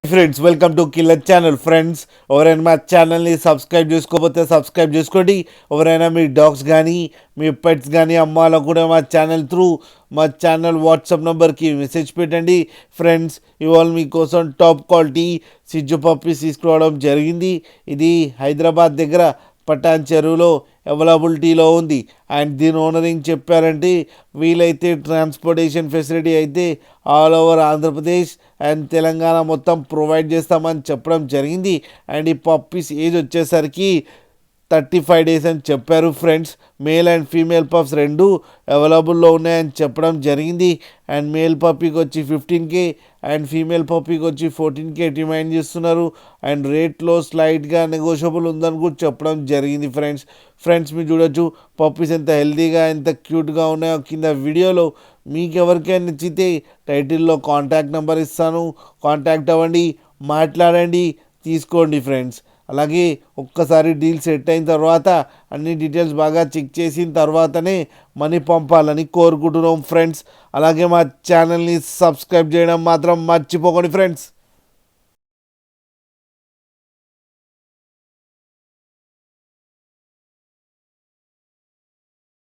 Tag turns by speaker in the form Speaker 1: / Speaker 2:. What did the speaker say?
Speaker 1: Friends welcome to killer channel. Friends ఎవరైనా మా ఛానల్ని సబ్స్క్రైబ్ చేసుకోకపోతే సబ్స్క్రైబ్ చేసుకోండి. ఎవరైనా మీ డాగ్స్ కానీ మీ పెట్స్ కానీ అమ్మాలకు కూడా మా ఛానల్ త్రూ మా ఛానల్ వాట్సాప్ నెంబర్కి మెసేజ్ పెట్టండి. ఫ్రెండ్స్ ఇవాళ మీకోసం టాప్ క్వాలిటీ సిజ్జు పప్పీస్ తీసుకురావడం జరిగింది. ఇది హైదరాబాద్ దగ్గర పటాన్ చెరువులో అవైలబిలిటీలో ఉంది. అండ్ దీని ఓనర్ ఏం చెప్పారంటే వీలైతే ట్రాన్స్పోర్టేషన్ ఫెసిలిటీ అయితే all over Andhra Pradesh and Telangana మొత్తం ప్రొవైడ్ చేస్తామని చెప్పడం జరిగింది. అండ్ ఈ పప్పీస్ ఏజ్ వచ్చేసరికి 35 డేస్ అని చెప్పారు. Friends male and female pups రెండు అవైలబుల్లో ఉన్నాయని చెప్పడం జరిగింది. అండ్ మేల్ పప్పీకి వచ్చి 15K అండ్ ఫీమేల్ పప్పీకి వచ్చి 14K డిమాండ్ చేస్తున్నారు. అండ్ రేట్లో స్లైట్గా నెగోషియబుల్ ఉందని కూడా చెప్పడం జరిగింది. ఫ్రెండ్స్ మీరు చూడొచ్చు పప్పీస్ ఎంత హెల్తీగా ఎంత క్యూట్గా ఉన్నాయో కింద వీడియోలో. మీకు ఎవరికైనా నచ్చితే టైటిల్లో కాంటాక్ట్ నెంబర్ ఇస్తాను, కాంటాక్ట్ అవ్వండి, మాట్లాడండి, తీసుకోండి. ఫ్రెండ్స్ అలాగే ఒక్కసారి డీల్ సెట్ అయిన తర్వాత అన్ని డీటెయిల్స్ బాగా చెక్ చేసిన తర్వాతనే మనీ పంపాలని కోరుకుంటున్నాం. ఫ్రెండ్స్ అలాగే మా ఛానల్ని సబ్స్క్రైబ్ చేయడం మాత్రం మర్చిపోకండి. ఫ్రెండ్స్